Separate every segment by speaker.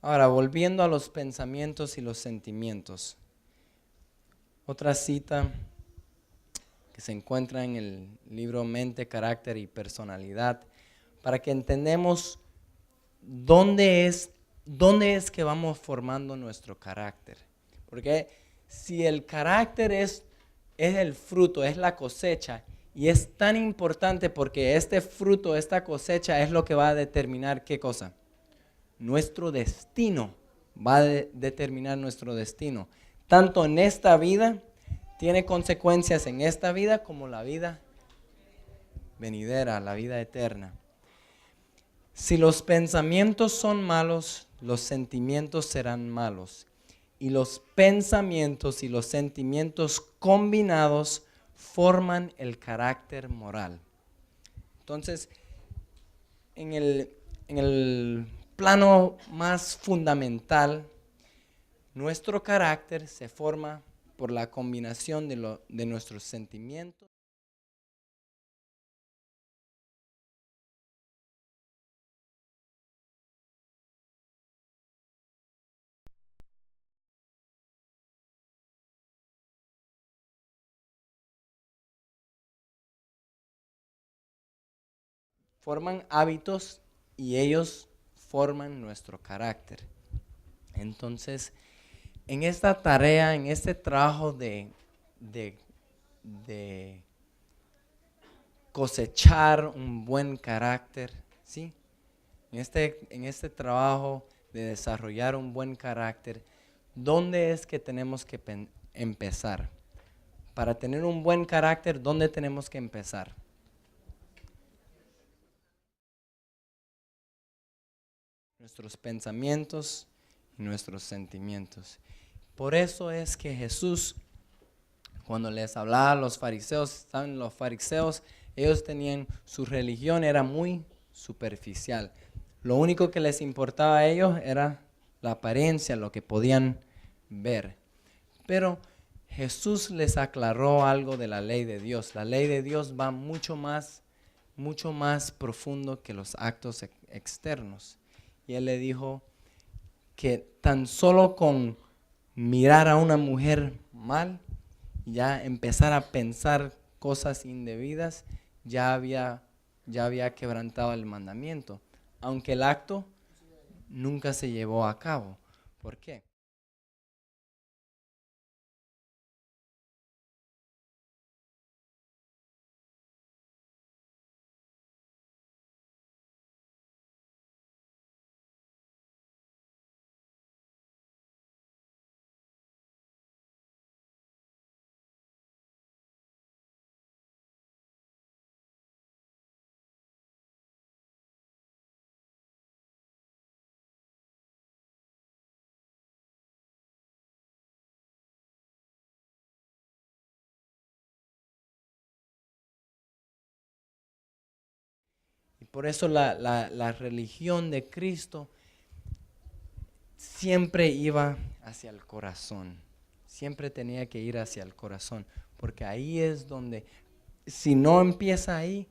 Speaker 1: Ahora, volviendo a los pensamientos y los sentimientos. Otra cita que se encuentra en el libro Mente, Carácter y Personalidad, para que entendamos dónde es que vamos formando nuestro carácter. Porque si el carácter es el fruto, es la cosecha, y es tan importante porque este fruto, esta cosecha es lo que va a determinar ¿qué cosa? Nuestro destino, va a determinar nuestro destino. Tanto en esta vida, tiene consecuencias en esta vida como la vida venidera, la vida eterna. Si los pensamientos son malos, los sentimientos serán malos. Y los pensamientos y los sentimientos combinados forman el carácter moral. Entonces, en el plano más fundamental, nuestro carácter se forma por la combinación de nuestros sentimientos. Forman hábitos y ellos forman nuestro carácter. Entonces, en esta tarea, en este trabajo de cosechar un buen carácter, ¿sí? En este trabajo de desarrollar un buen carácter, ¿dónde es que tenemos que empezar? Para tener un buen carácter, ¿dónde tenemos que empezar? Nuestros pensamientos y nuestros sentimientos. Por eso es que Jesús, cuando les hablaba a los fariseos, ¿saben? Los fariseos, ellos tenían, su religión era muy superficial. Lo único que les importaba a ellos era la apariencia, lo que podían ver. Pero Jesús les aclaró algo de la ley de Dios. La ley de Dios va mucho más profundo que los actos externos. Y él le dijo que tan solo con mirar a una mujer mal, ya empezar a pensar cosas indebidas, ya había quebrantado el mandamiento, aunque el acto nunca se llevó a cabo. ¿Por qué? Y por eso la religión de Cristo siempre iba hacia el corazón, siempre tenía que ir hacia el corazón, porque ahí es donde, si no empieza ahí,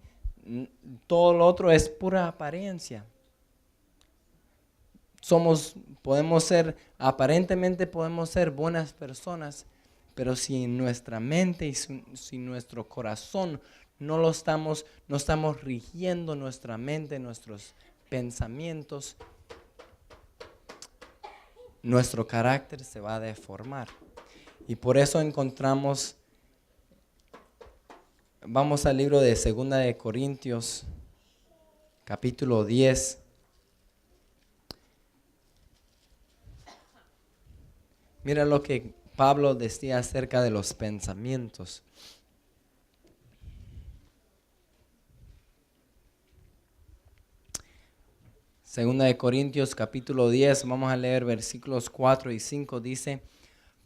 Speaker 1: todo lo otro es pura apariencia. Aparentemente podemos ser buenas personas, pero si en nuestra mente y si nuestro corazón no estamos rigiendo nuestra mente, nuestros pensamientos, nuestro carácter se va a deformar. Y por eso vamos al libro de Segunda de Corintios, capítulo 10. Mira lo que Pablo decía acerca de los pensamientos. Segunda de Corintios capítulo 10, vamos a leer versículos 4 y 5, dice: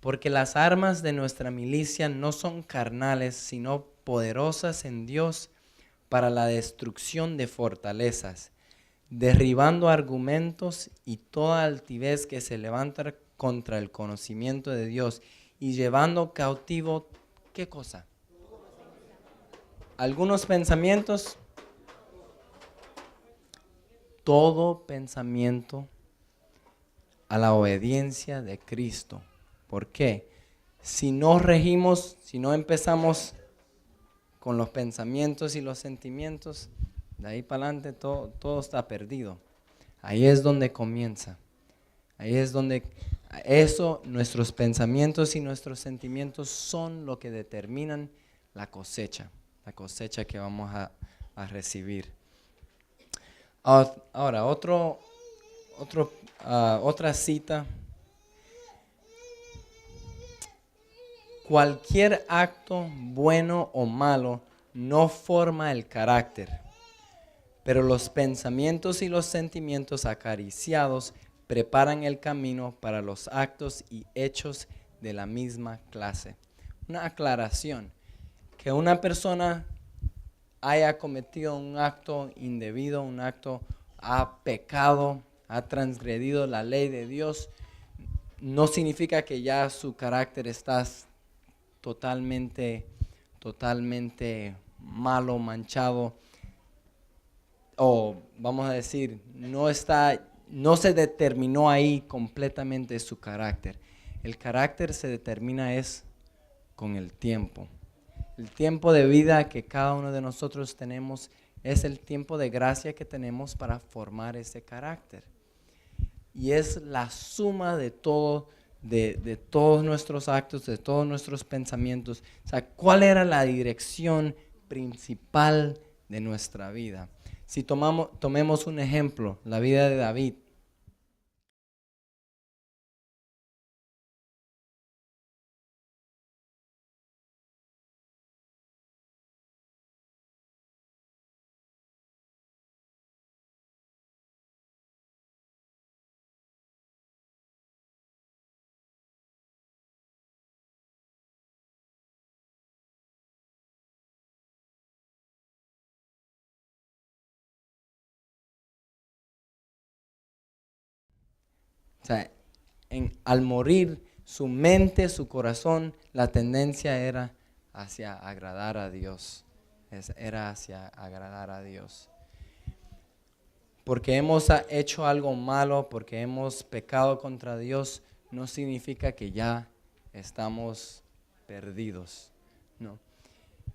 Speaker 1: porque las armas de nuestra milicia no son carnales, sino poderosas en Dios para la destrucción de fortalezas, derribando argumentos y toda altivez que se levanta contra el conocimiento de Dios y llevando cautivo, ¿qué cosa? Algunos pensamientos, todo pensamiento a la obediencia de Cristo. ¿Por qué? Si no regimos, si no empezamos con los pensamientos y los sentimientos, de ahí para adelante todo está perdido. Ahí es donde comienza. Ahí es donde nuestros pensamientos y nuestros sentimientos son lo que determinan la cosecha que vamos a recibir. Ahora, otra cita. Cualquier acto bueno o malo no forma el carácter, pero los pensamientos y los sentimientos acariciados preparan el camino para los actos y hechos de la misma clase. Una aclaración, que una persona haya cometido un acto indebido, un acto ha pecado, ha transgredido la ley de Dios, no significa que ya su carácter está totalmente malo, manchado, o vamos a decir, no se determinó ahí completamente su carácter. El carácter se determina con el tiempo. El tiempo de vida que cada uno de nosotros tenemos es el tiempo de gracia que tenemos para formar ese carácter. Y es la suma de todo, de todos nuestros actos, de todos nuestros pensamientos. O sea, ¿cuál era la dirección principal de nuestra vida? Si tomemos un ejemplo, la vida de David. O sea, al morir, su mente, su corazón, la tendencia era hacia agradar a Dios. Era hacia agradar a Dios. Porque hemos hecho algo malo, porque hemos pecado contra Dios, no significa que ya estamos perdidos. No.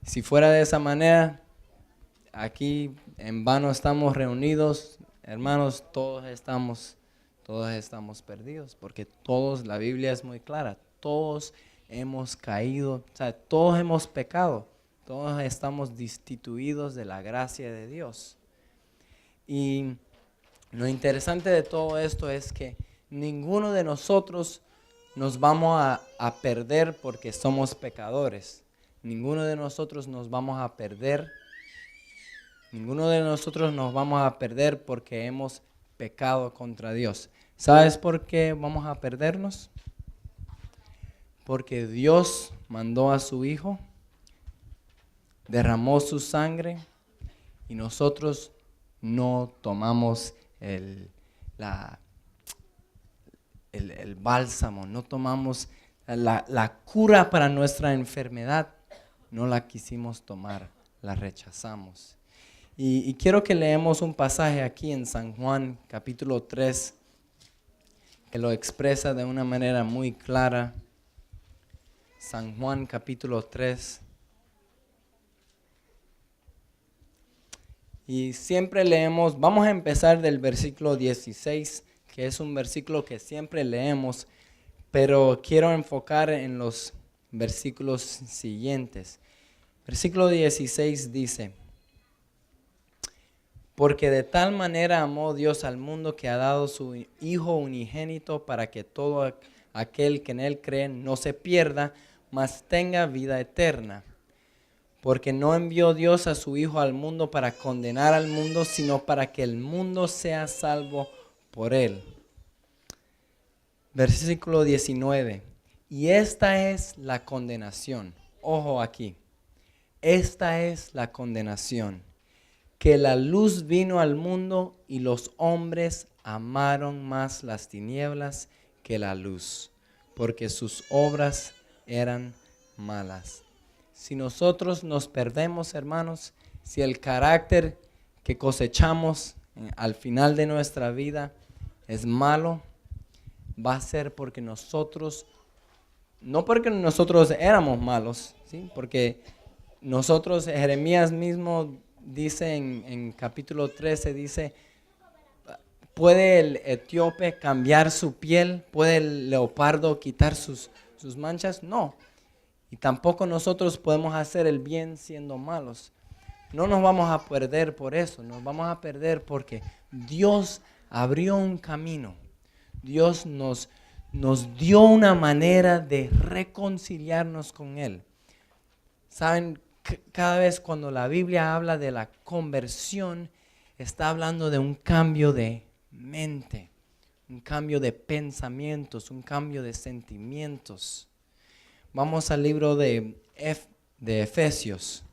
Speaker 1: Si fuera de esa manera, aquí en vano estamos reunidos, hermanos, todos estamos perdidos, porque la Biblia es muy clara, todos hemos caído, o sea, todos hemos pecado, todos estamos destituidos de la gracia de Dios. Y lo interesante de todo esto es que ninguno de nosotros nos vamos a perder porque somos pecadores. Ninguno de nosotros nos vamos a perder. Ninguno de nosotros nos vamos a perder porque hemos pecado contra Dios. ¿Sabes por qué vamos a perdernos? Porque Dios mandó a su Hijo, derramó su sangre y nosotros no tomamos el bálsamo, no tomamos la cura para nuestra enfermedad, no la quisimos tomar, la rechazamos. Y quiero que leemos un pasaje aquí en San Juan, capítulo 3, que lo expresa de una manera muy clara. San Juan, capítulo 3. Y siempre leemos, vamos a empezar del versículo 16, que es un versículo que siempre leemos, pero quiero enfocar en los versículos siguientes. Versículo 16 dice: porque de tal manera amó Dios al mundo que ha dado su Hijo unigénito para que todo aquel que en Él cree no se pierda, mas tenga vida eterna. Porque no envió Dios a su Hijo al mundo para condenar al mundo, sino para que el mundo sea salvo por Él. Versículo 19. Y esta es la condenación. Ojo aquí. Esta es la condenación. Que la luz vino al mundo y los hombres amaron más las tinieblas que la luz, porque sus obras eran malas. Si nosotros nos perdemos, hermanos, si el carácter que cosechamos al final de nuestra vida es malo, va a ser porque nosotros, no porque nosotros éramos malos, ¿sí? Porque nosotros, Jeremías mismo dice en capítulo 13, dice, ¿puede el etíope cambiar su piel? ¿Puede el leopardo quitar sus manchas? No. Y tampoco nosotros podemos hacer el bien siendo malos. No nos vamos a perder por eso, nos vamos a perder porque Dios abrió un camino. Dios nos dio una manera de reconciliarnos con Él. Saben, cada vez cuando la Biblia habla de la conversión, está hablando de un cambio de mente, un cambio de pensamientos, un cambio de sentimientos. Vamos al libro de Efesios.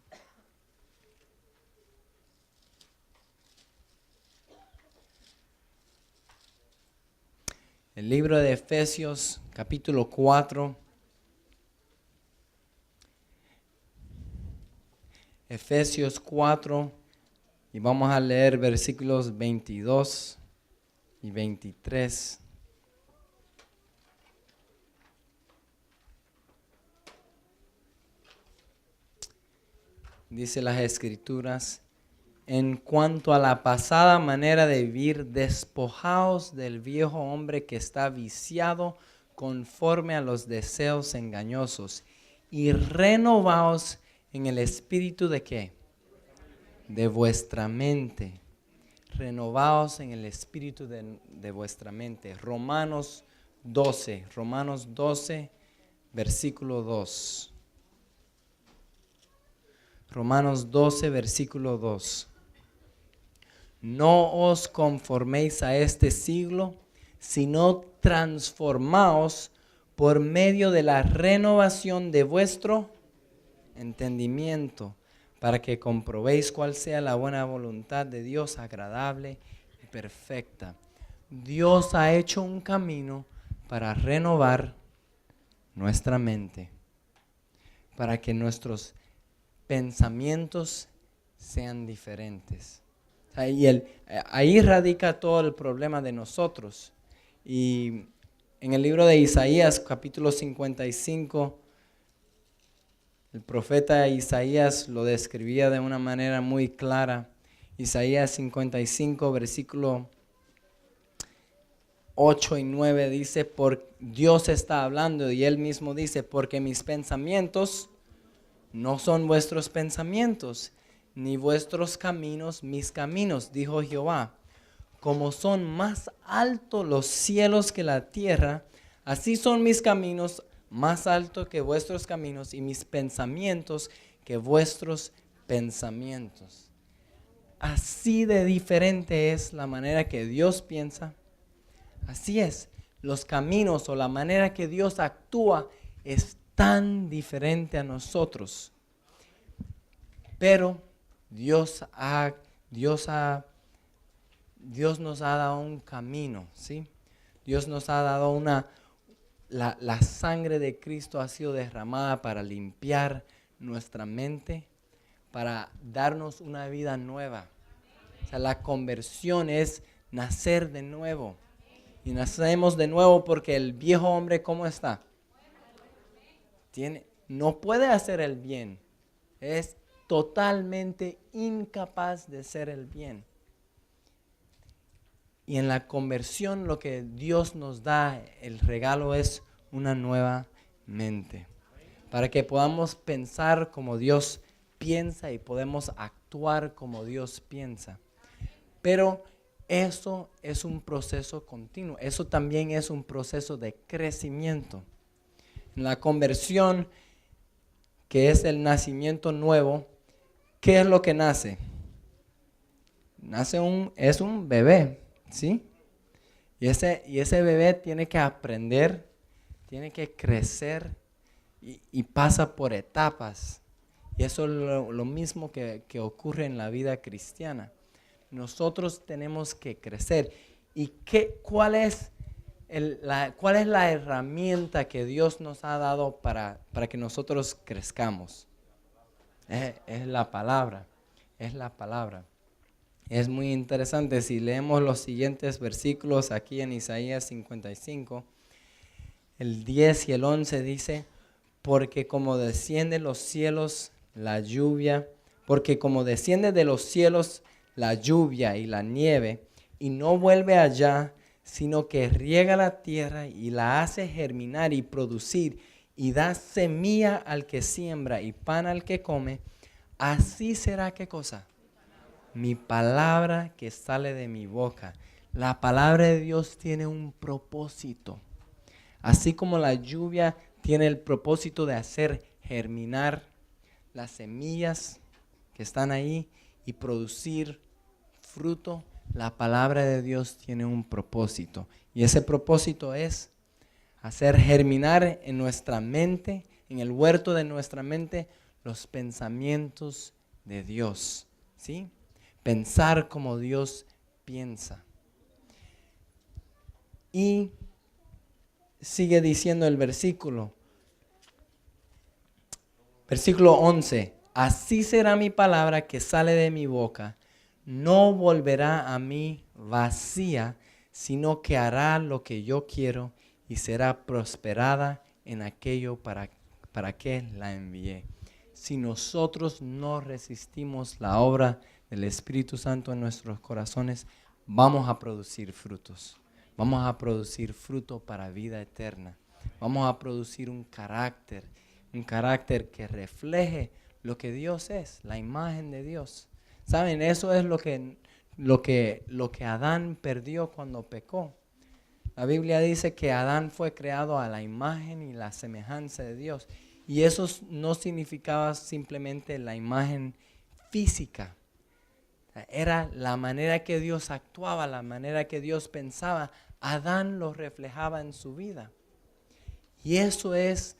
Speaker 1: El libro de Efesios, capítulo 4. Efesios 4, y vamos a leer versículos 22 y 23. Dice las Escrituras: en cuanto a la pasada manera de vivir, despojaos del viejo hombre que está viciado conforme a los deseos engañosos, y renovaos en el espíritu de ¿qué? De vuestra mente. Renovaos en el espíritu de vuestra mente. Romanos 12, versículo 2. Romanos 12, versículo 2. No os conforméis a este siglo, sino transformaos por medio de la renovación de vuestro entendimiento, para que comprobéis cuál sea la buena voluntad de Dios, agradable y perfecta. Dios ha hecho un camino para renovar nuestra mente, para que nuestros pensamientos sean diferentes. Ahí radica todo el problema de nosotros. Y en el libro de Isaías, capítulo 55, el profeta Isaías lo describía de una manera muy clara. Isaías 55, versículo 8 y 9 dice, Dios está hablando y Él mismo dice, porque mis pensamientos no son vuestros pensamientos, ni vuestros caminos mis caminos, dijo Jehová. Como son más altos los cielos que la tierra, así son mis caminos más altos que vuestros caminos, y mis pensamientos que vuestros pensamientos. Así de diferente es la manera que Dios piensa. Así es, los caminos o la manera que Dios actúa es tan diferente a nosotros. Pero Dios nos ha dado un camino, ¿sí? Dios nos ha dado la sangre de Cristo ha sido derramada para limpiar nuestra mente, para darnos una vida nueva. O sea, la conversión es nacer de nuevo. Y nacemos de nuevo porque el viejo hombre, ¿cómo está? No puede hacer el bien. Es totalmente incapaz de hacer el bien. Y en la conversión lo que Dios nos da, el regalo es una nueva mente. Para que podamos pensar como Dios piensa y podemos actuar como Dios piensa. Pero eso es un proceso continuo. Eso también es un proceso de crecimiento. En la conversión, que es el nacimiento nuevo, ¿qué es lo que nace? Es un bebé, ¿sí? Y ese bebé tiene que aprender, tiene que crecer y pasa por etapas. Y eso es lo mismo que ocurre en la vida cristiana. Nosotros tenemos que crecer. ¿Y cuál es la herramienta que Dios nos ha dado para que nosotros crezcamos? Es la palabra. Es la palabra. Es muy interesante si leemos los siguientes versículos aquí en Isaías 55, el 10 y el 11 dice, porque como desciende los cielos la lluvia, porque como desciende de los cielos la lluvia y la nieve, y no vuelve allá, sino que riega la tierra y la hace germinar y producir, y da semilla al que siembra y pan al que come, así será, ¿qué cosa? Mi palabra que sale de mi boca. La palabra de Dios tiene un propósito. Así como la lluvia tiene el propósito de hacer germinar las semillas que están ahí y producir fruto, la palabra de Dios tiene un propósito. Y ese propósito es hacer germinar en nuestra mente, en el huerto de nuestra mente, los pensamientos de Dios. ¿Sí? Pensar como Dios piensa. Y sigue diciendo el versículo 11, así será mi palabra que sale de mi boca, no volverá a mí vacía, sino que hará lo que yo quiero y será prosperada en aquello para que la envié. Si nosotros no resistimos la obra del Espíritu Santo en nuestros corazones, vamos a producir frutos. Vamos a producir fruto para vida eterna. Vamos a producir un carácter que refleje lo que Dios es, la imagen de Dios. ¿Saben? Eso es lo que Adán perdió cuando pecó. La Biblia dice que Adán fue creado a la imagen y la semejanza de Dios. Y eso no significaba simplemente la imagen física. Era la manera que Dios actuaba, la manera que Dios pensaba. Adán lo reflejaba en su vida. Y eso es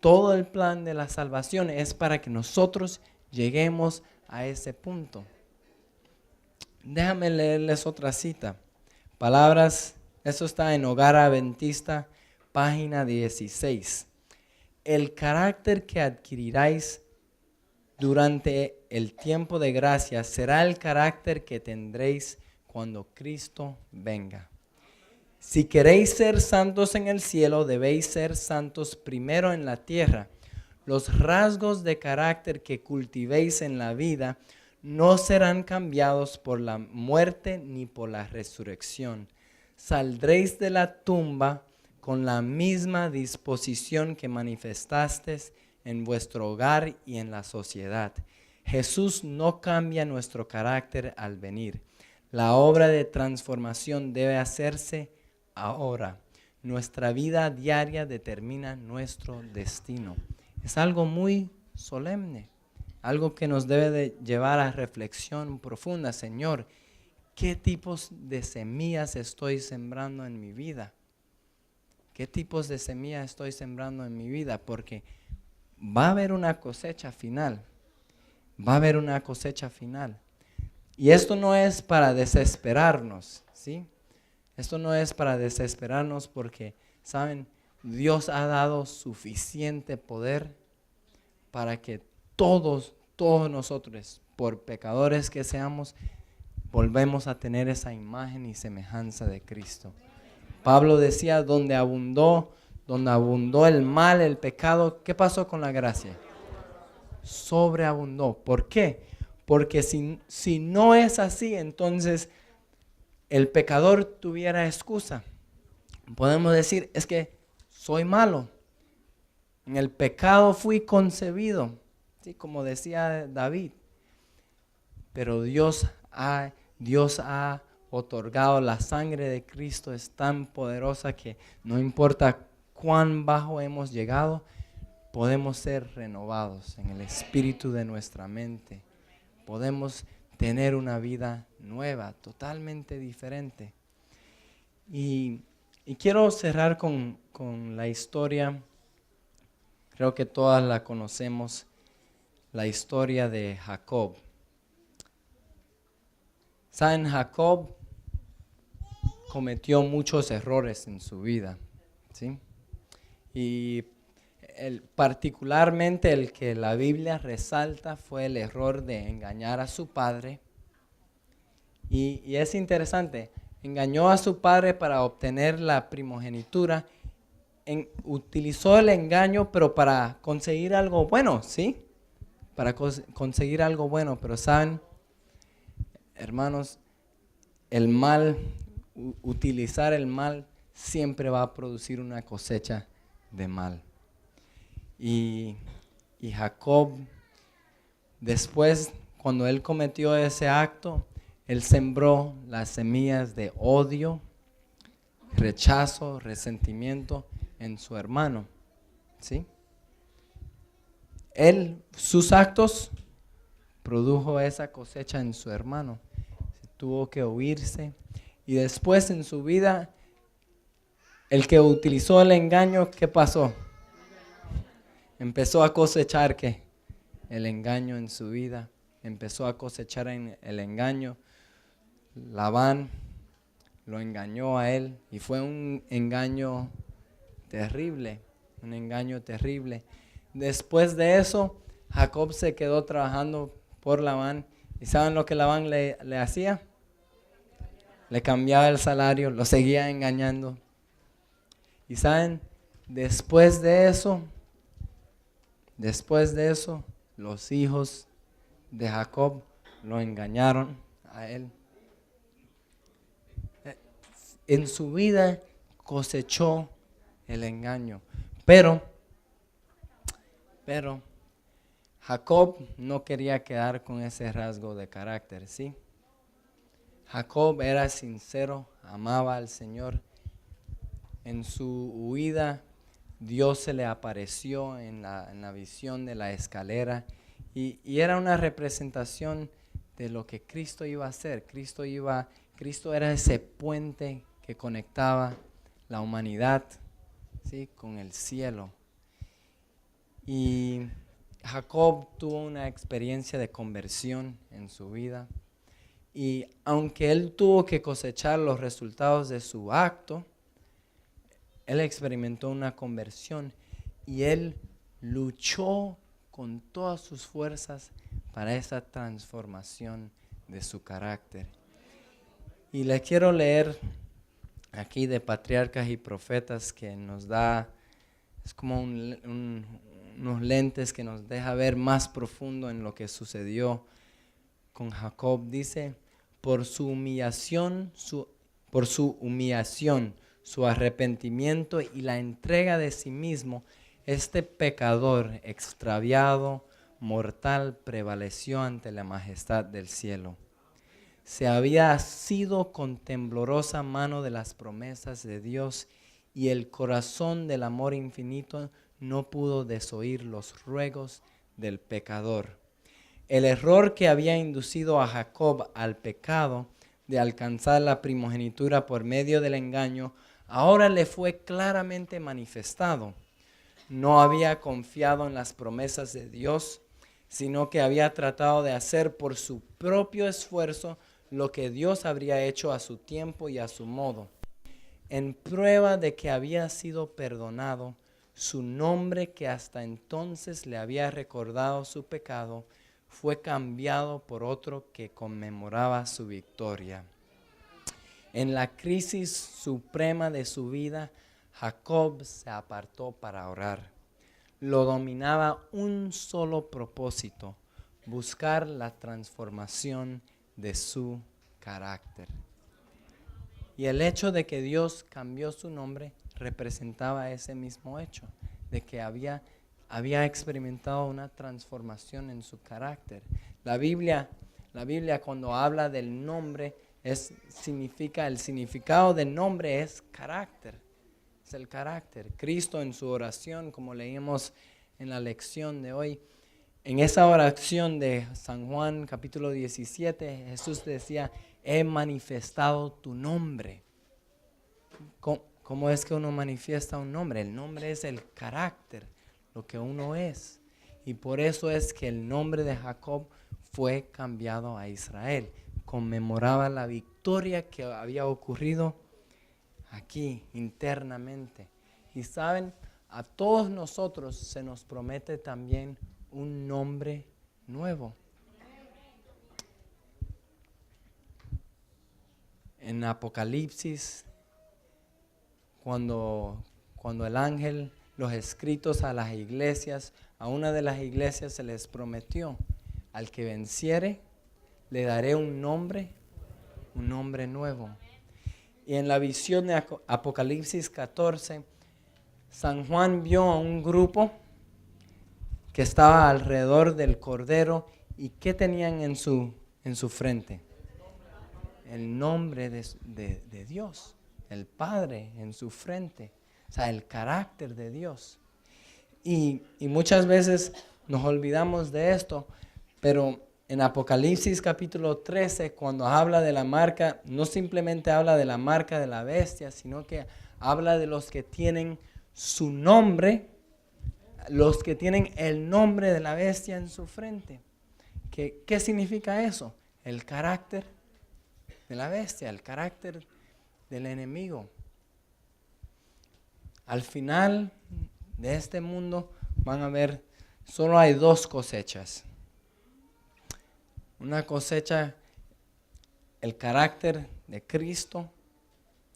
Speaker 1: todo el plan de la salvación, es para que nosotros lleguemos a ese punto. Déjame leerles otra cita. Palabras, eso está en Hogar Adventista, página 16. El carácter que adquiriráis durante el tiempo de gracia será el carácter que tendréis cuando Cristo venga. Si queréis ser santos en el cielo, debéis ser santos primero en la tierra. Los rasgos de carácter que cultivéis en la vida no serán cambiados por la muerte ni por la resurrección. Saldréis de la tumba con la misma disposición que manifestasteis en vuestro hogar y en la sociedad. Jesús no cambia nuestro carácter al venir. La obra de transformación debe hacerse ahora. Nuestra vida diaria determina nuestro destino. Es algo muy solemne, algo que nos debe de llevar a reflexión profunda. Señor, ¿qué tipos de semillas estoy sembrando en mi vida? ¿Qué tipos de semillas estoy sembrando en mi vida? Porque va a haber una cosecha final. Va a haber una cosecha final. Y esto no es para desesperarnos, ¿sí? Esto no es para desesperarnos porque, ¿saben? Dios ha dado suficiente poder para que todos nosotros, por pecadores que seamos, volvemos a tener esa imagen y semejanza de Cristo. Pablo decía, donde abundó el mal, el pecado, ¿qué pasó con la gracia? Sobreabundó. ¿Por qué? Porque si no es así, entonces el pecador tuviera excusa. Podemos decir, es que soy malo. En el pecado fui concebido, ¿sí? Como decía David. Pero Dios ha otorgado, la sangre de Cristo es tan poderosa que no importa cuán bajo hemos llegado, podemos ser renovados en el espíritu de nuestra mente. Podemos tener una vida nueva, totalmente diferente. Y quiero cerrar con la historia, creo que todas la conocemos, la historia de Jacob. ¿Saben? Jacob cometió muchos errores en su vida, ¿sí? Y particularmente el que la Biblia resalta fue el error de engañar a su padre Y es interesante, engañó a su padre para obtener la primogenitura, utilizó el engaño, pero para conseguir algo bueno, ¿sí? Para conseguir algo bueno, pero saben, hermanos, el mal, utilizar el mal siempre va a producir una cosecha de mal. Y Jacob, después, cuando él cometió ese acto, él sembró las semillas de odio, rechazo, resentimiento en su hermano, ¿sí? Sus actos produjo esa cosecha en su hermano. Tuvo que huirse. Y después en su vida, el que utilizó el engaño, ¿qué pasó? Empezó a cosechar ¿qué? El engaño en su vida. Empezó a cosechar el engaño. Labán lo engañó a él y fue un engaño terrible, un engaño terrible. Después de eso, Jacob se quedó trabajando por Labán. ¿Y saben lo que Labán le hacía? Le cambiaba el salario, lo seguía engañando. Y saben, después de eso, los hijos de Jacob lo engañaron a él. En su vida cosechó el engaño. Pero Jacob no quería quedar con ese rasgo de carácter, ¿sí? Jacob era sincero, amaba al Señor. En su huida, Dios se le apareció en la visión de la escalera y era una representación de lo que Cristo iba a hacer. Cristo era ese puente que conectaba la humanidad, ¿sí?, con el cielo. Y Jacob tuvo una experiencia de conversión en su vida. Y aunque él tuvo que cosechar los resultados de su acto, él experimentó una conversión y él luchó con todas sus fuerzas para esa transformación de su carácter. Y le quiero leer aquí de Patriarcas y Profetas, que nos da, es como unos lentes que nos deja ver más profundo en lo que sucedió con Jacob. Dice: por su humillación, su arrepentimiento y la entrega de sí mismo, este pecador extraviado, mortal, prevaleció ante la majestad del cielo. Se había asido con temblorosa mano de las promesas de Dios y el corazón del amor infinito no pudo desoír los ruegos del pecador. El error que había inducido a Jacob al pecado de alcanzar la primogenitura por medio del engaño, ahora le fue claramente manifestado. No había confiado en las promesas de Dios, sino que había tratado de hacer por su propio esfuerzo lo que Dios habría hecho a su tiempo y a su modo. En prueba de que había sido perdonado, su nombre, que hasta entonces le había recordado su pecado, fue cambiado por otro que conmemoraba su victoria. En la crisis suprema de su vida, Jacob se apartó para orar. Lo dominaba un solo propósito: buscar la transformación de su carácter. Y el hecho de que Dios cambió su nombre representaba ese mismo hecho, de que había experimentado una transformación en su carácter. La Biblia cuando habla del nombre, el significado del nombre es carácter. Es el carácter. Cristo en su oración, como leímos en la lección de hoy, en esa oración de San Juan capítulo 17, Jesús decía: he manifestado tu nombre. ¿Cómo es que uno manifiesta un nombre? El nombre es el carácter, lo que uno es. Y por eso es que el nombre de Jacob fue cambiado a Israel. Conmemoraba la victoria que había ocurrido aquí internamente. Y saben, a todos nosotros se nos promete también un nombre nuevo. en Apocalipsis, cuando el ángel, los escritos a las iglesias, a una de las iglesias se les prometió, al que venciere, le daré un nombre nuevo. Y en la visión de Apocalipsis 14, San Juan vio a un grupo que estaba alrededor del Cordero y ¿qué tenían en su frente? El nombre de Dios, el Padre en su frente, o sea, el carácter de Dios. Y muchas veces nos olvidamos de esto, pero en Apocalipsis capítulo 13, cuando habla de la marca, no simplemente habla de la marca de la bestia, sino que habla de los que tienen su nombre, los que tienen el nombre de la bestia en su frente. ¿Qué significa eso? El carácter de la bestia, el carácter del enemigo. Al final de este mundo van a ver, solo hay 2 cosechas. Una cosecha, el carácter de Cristo,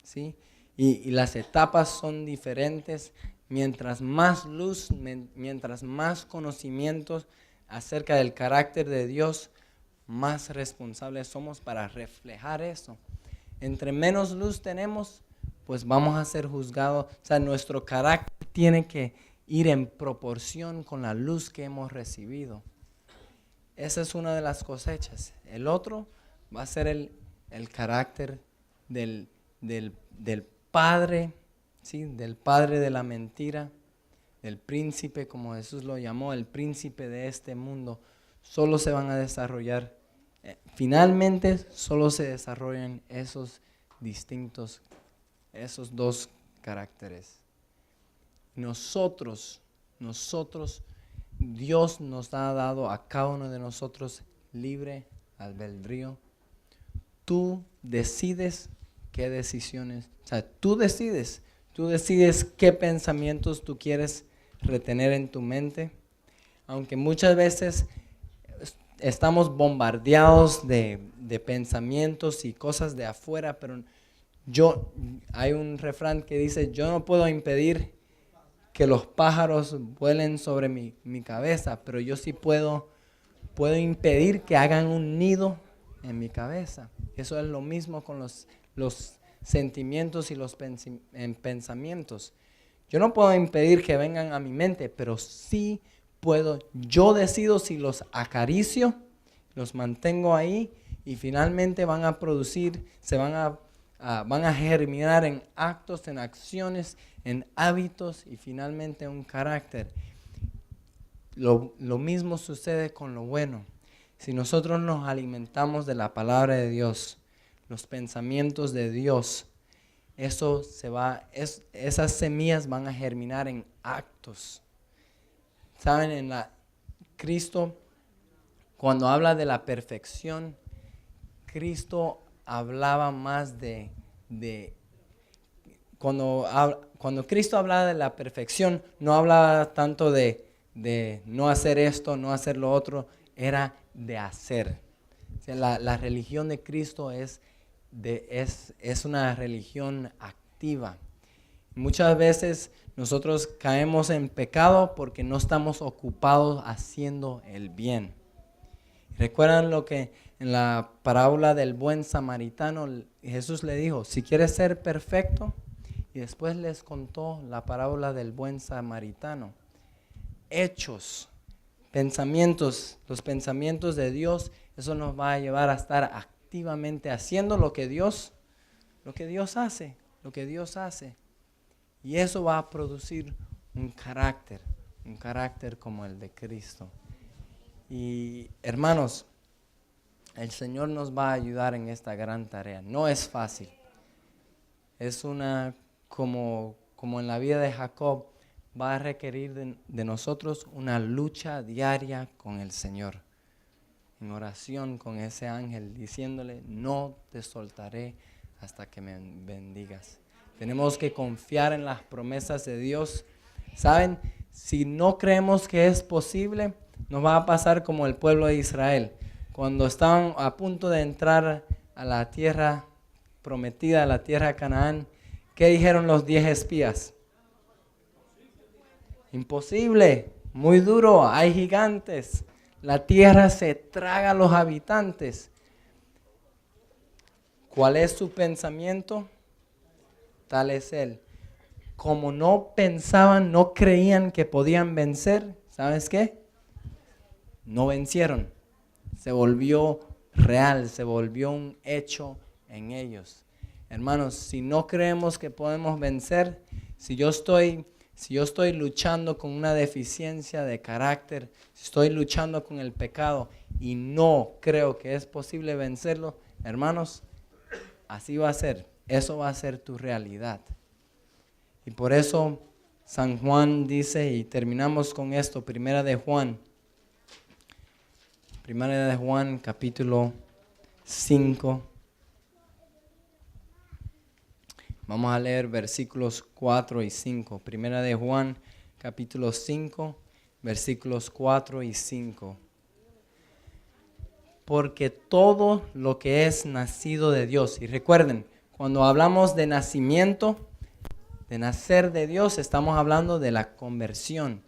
Speaker 1: ¿sí? Y las etapas son diferentes. Mientras más luz, mientras más conocimientos acerca del carácter de Dios, más responsables somos para reflejar eso. Entre menos luz tenemos, pues vamos a ser juzgados. O sea, nuestro carácter tiene que ir en proporción con la luz que hemos recibido. Esa es una de las cosechas. El otro va a ser el carácter del padre, ¿sí? Del padre de la mentira, del príncipe, como Jesús lo llamó, el príncipe de este mundo. Solo se van a desarrollar, finalmente solo se desarrollan esos distintos, esos 2 caracteres. Nosotros, Dios nos ha dado a cada uno de nosotros libre albedrío. Tú decides qué decisiones, o sea, tú decides qué pensamientos tú quieres retener en tu mente. Aunque muchas veces estamos bombardeados de pensamientos y cosas de afuera, pero hay un refrán que dice, yo no puedo impedir que los pájaros vuelen sobre mi cabeza, pero yo sí puedo impedir que hagan un nido en mi cabeza. Eso es lo mismo con los sentimientos y los pensamientos. Yo no puedo impedir que vengan a mi mente, pero sí yo decido si los acaricio, los mantengo ahí y finalmente van a producir, van a germinar en actos, en acciones, en hábitos y finalmente un carácter. Lo mismo sucede con lo bueno. Si nosotros nos alimentamos de la palabra de Dios, los pensamientos de Dios, esas semillas van a germinar en actos. Saben, Cristo, cuando habla de la perfección, Cristo hablaba más cuando Cristo hablaba de la perfección, no hablaba tanto de no hacer esto, no hacer lo otro, era de hacer. O sea, la religión de Cristo es una religión activa. Muchas veces nosotros caemos en pecado porque no estamos ocupados haciendo el bien. ¿Recuerdan lo que en la parábola del buen samaritano Jesús le dijo? Si quieres ser perfecto, y después les contó la parábola del buen samaritano. Hechos, pensamientos, los pensamientos de Dios, eso nos va a llevar a estar activamente haciendo lo que Dios hace. Y eso va a producir un carácter como el de Cristo. Y hermanos, el Señor nos va a ayudar en esta gran tarea. No es fácil. Es como en la vida de Jacob, va a requerir de nosotros una lucha diaria con el Señor. En oración con ese ángel, diciéndole, no te soltaré hasta que me bendigas. Tenemos que confiar en las promesas de Dios. ¿Saben? Si no creemos que es posible, nos va a pasar como el pueblo de Israel. Cuando estaban a punto de entrar a la tierra prometida, la tierra de Canaán, ¿qué dijeron los 10 espías? Imposible, muy duro, hay gigantes, la tierra se traga a los habitantes. ¿Cuál es su pensamiento? Tal es él. Como no pensaban, no creían que podían vencer, ¿sabes qué? No vencieron. Se volvió real, se volvió un hecho en ellos. Hermanos, si no creemos que podemos vencer, si yo estoy luchando con una deficiencia de carácter, si estoy luchando con el pecado y no creo que es posible vencerlo, hermanos, así va a ser. Eso va a ser tu realidad. Y por eso San Juan dice, y terminamos con esto, Primera de Juan capítulo 5. Vamos a leer versículos 4 y 5. Primera de Juan capítulo 5, versículos 4 y 5. Porque todo lo que es nacido de Dios, y recuerden, cuando hablamos de nacimiento, de nacer de Dios, estamos hablando de la conversión.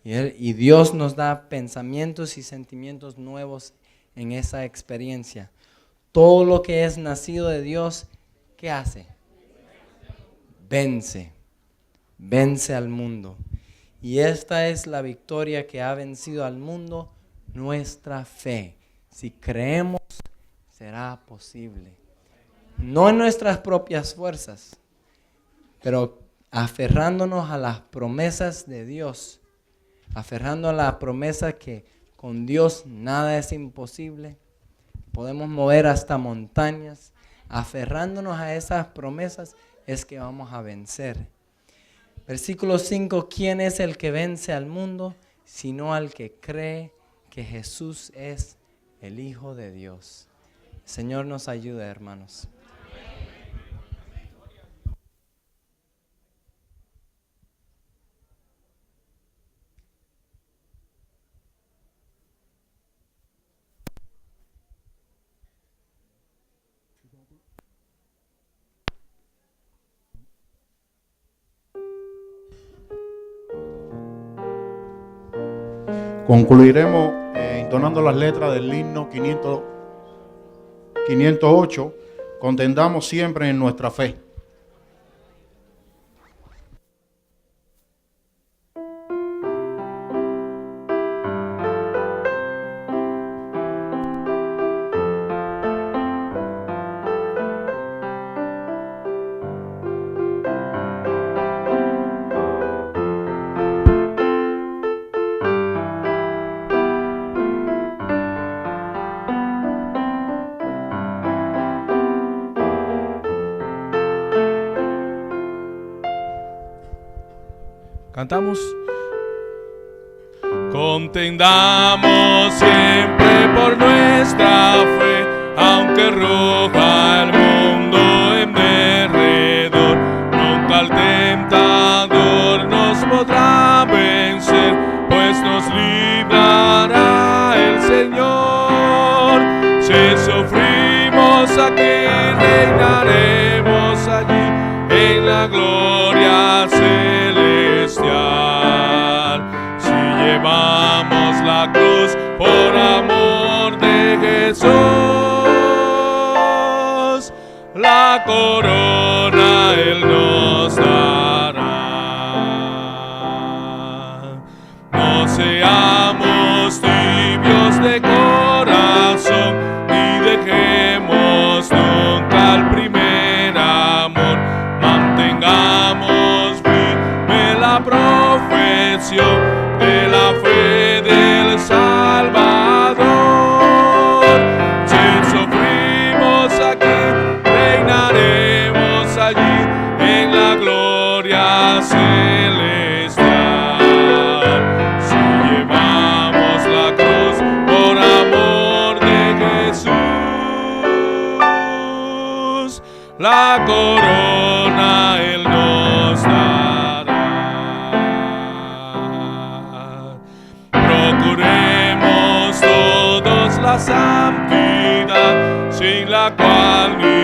Speaker 1: Y Dios nos da pensamientos y sentimientos nuevos en esa experiencia. Todo lo que es nacido de Dios, ¿qué hace? Vence al mundo. Y esta es la victoria que ha vencido al mundo, nuestra fe. Si creemos, será posible. No en nuestras propias fuerzas, pero aferrándonos a las promesas de Dios, aferrando a la promesa que con Dios nada es imposible. Podemos mover hasta montañas. Aferrándonos a esas promesas es que vamos a vencer. Versículo 5, ¿quién es el que vence al mundo? Sino al que cree que Jesús es el Hijo de Dios. El Señor nos ayude, hermanos.
Speaker 2: Concluiremos entonando las letras del himno 508. Contendamos siempre en nuestra fe.
Speaker 3: Cantamos. Contendamos siempre por nuestra fe, aunque ruja el mundo en derredor, nunca el tentador nos podrá vencer, pues nos librará el Señor. Si sufrimos aquí, reinaremos allí en la gloria celestial. Si llevamos la cruz por amor de Jesús, la corona Él nos dará. No seamos tibios de corazón, ni dejemos nunca el primer amor. Mantengamos firme la profesión de la fe del Salvador. Si sufrimos aquí, reinaremos allí en la gloria celestial. Si llevamos la cruz por amor de Jesús, la corona Él nos dará. Procuremos todos la santidad, sin la cual ni